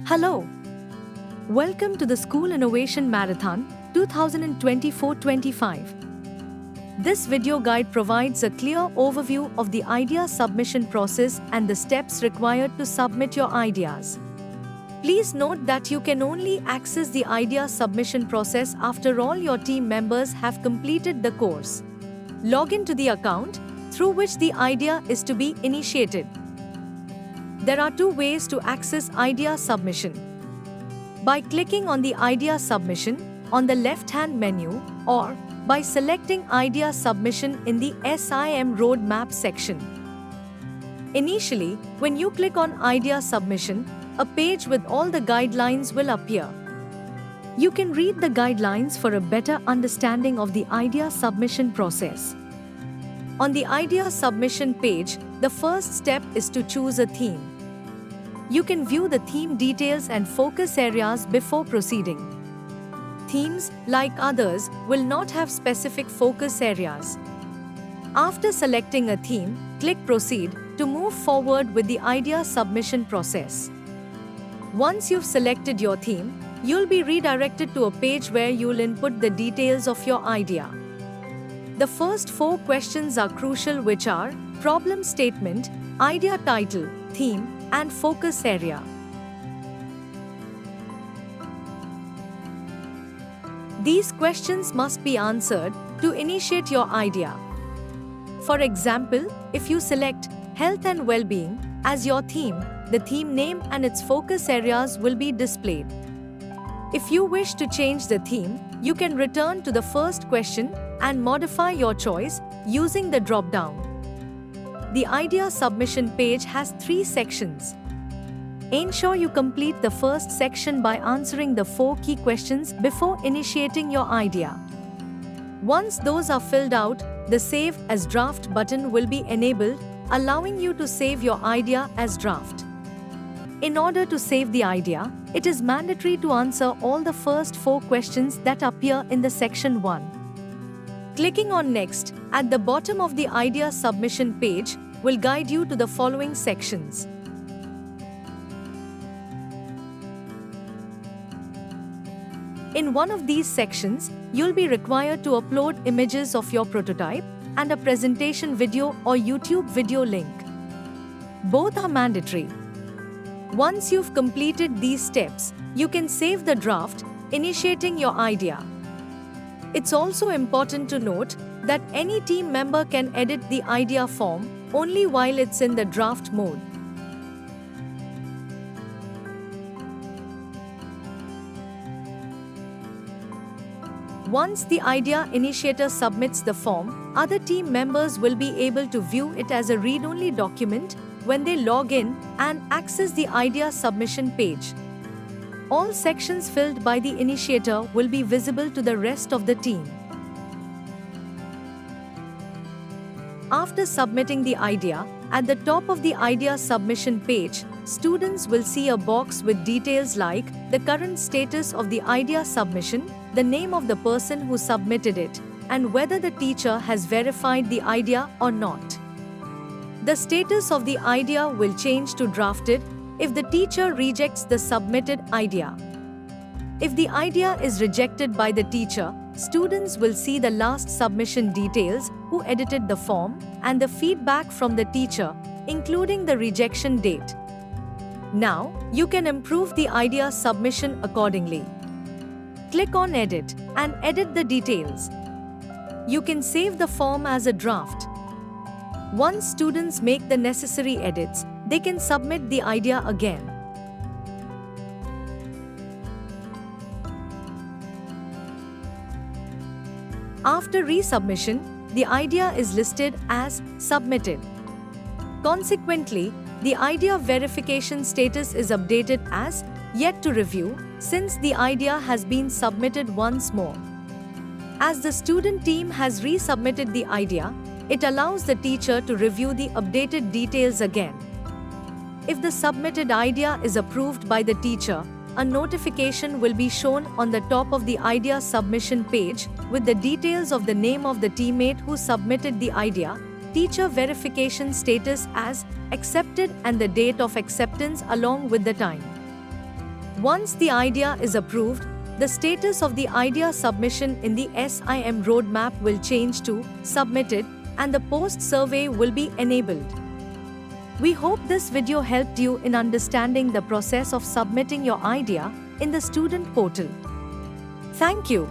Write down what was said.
Hello. Welcome to the School Innovation Marathon 2024-25. This video guide provides a clear overview of the idea submission process and the steps required to submit your ideas. Please note that you can only access the idea submission process after all your team members have completed the course. Log in to the account through which the idea is to be initiated. There are two ways to access idea submission. By clicking on the idea submission on the left-hand menu or by selecting idea submission in the SIM roadmap section. Initially, when you click on idea submission, a page with all the guidelines will appear. You can read the guidelines for a better understanding of the idea submission process. On the idea submission page, the first step is to choose a theme. You can view the theme details and focus areas before proceeding. Themes, like others, will not have specific focus areas. After selecting a theme, click Proceed to move forward with the idea submission process. Once you've selected your theme, you'll be redirected to a page where you'll input the details of your idea. The first 4 questions are crucial, which are problem statement, idea title, theme, and focus area. These questions must be answered to initiate your idea. For example, if you select Health and Well-being as your theme, the theme name and its focus areas will be displayed. If you wish to change the theme, you can return to the first question and modify your choice using the drop-down. The idea submission page has 3 sections. Ensure you complete the first section by answering the 4 key questions before initiating your idea. Once those are filled out, the Save as Draft button will be enabled, allowing you to save your idea as draft. In order to save the idea, it is mandatory to answer all the first 4 questions that appear in the section 1. Clicking on Next at the bottom of the idea submission page will guide you to the following sections. In one of these sections, you'll be required to upload images of your prototype and a presentation video or YouTube video link. Both are mandatory. Once you've completed these steps, you can save the draft, initiating your idea. It's also important to note that any team member can edit the idea form only while it's in the draft mode. Once the idea initiator submits the form, other team members will be able to view it as a read-only document when they log in and access the idea submission page. All sections filled by the initiator will be visible to the rest of the team. After submitting the idea, at the top of the idea submission page, students will see a box with details like the current status of the idea submission, the name of the person who submitted it, and whether the teacher has verified the idea or not. The status of the idea will change to drafted if the teacher rejects the submitted idea. If the idea is rejected by the teacher, students will see the last submission details, who edited the form, and the feedback from the teacher, including the rejection date. Now, you can improve the idea submission accordingly. Click on Edit and edit the details. You can save the form as a draft. Once students make the necessary edits, they can submit the idea again. After resubmission, the idea is listed as submitted. Consequently, the idea verification status is updated as yet to review, since the idea has been submitted once more. As the student team has resubmitted the idea, it allows the teacher to review the updated details again. If the submitted idea is approved by the teacher, a notification will be shown on the top of the idea submission page with the details of the name of the teammate who submitted the idea, teacher verification status as accepted, and the date of acceptance along with the time. Once the idea is approved, the status of the idea submission in the SIM roadmap will change to submitted and the post-survey will be enabled. We hope this video helped you in understanding the process of submitting your idea in the student portal. Thank you.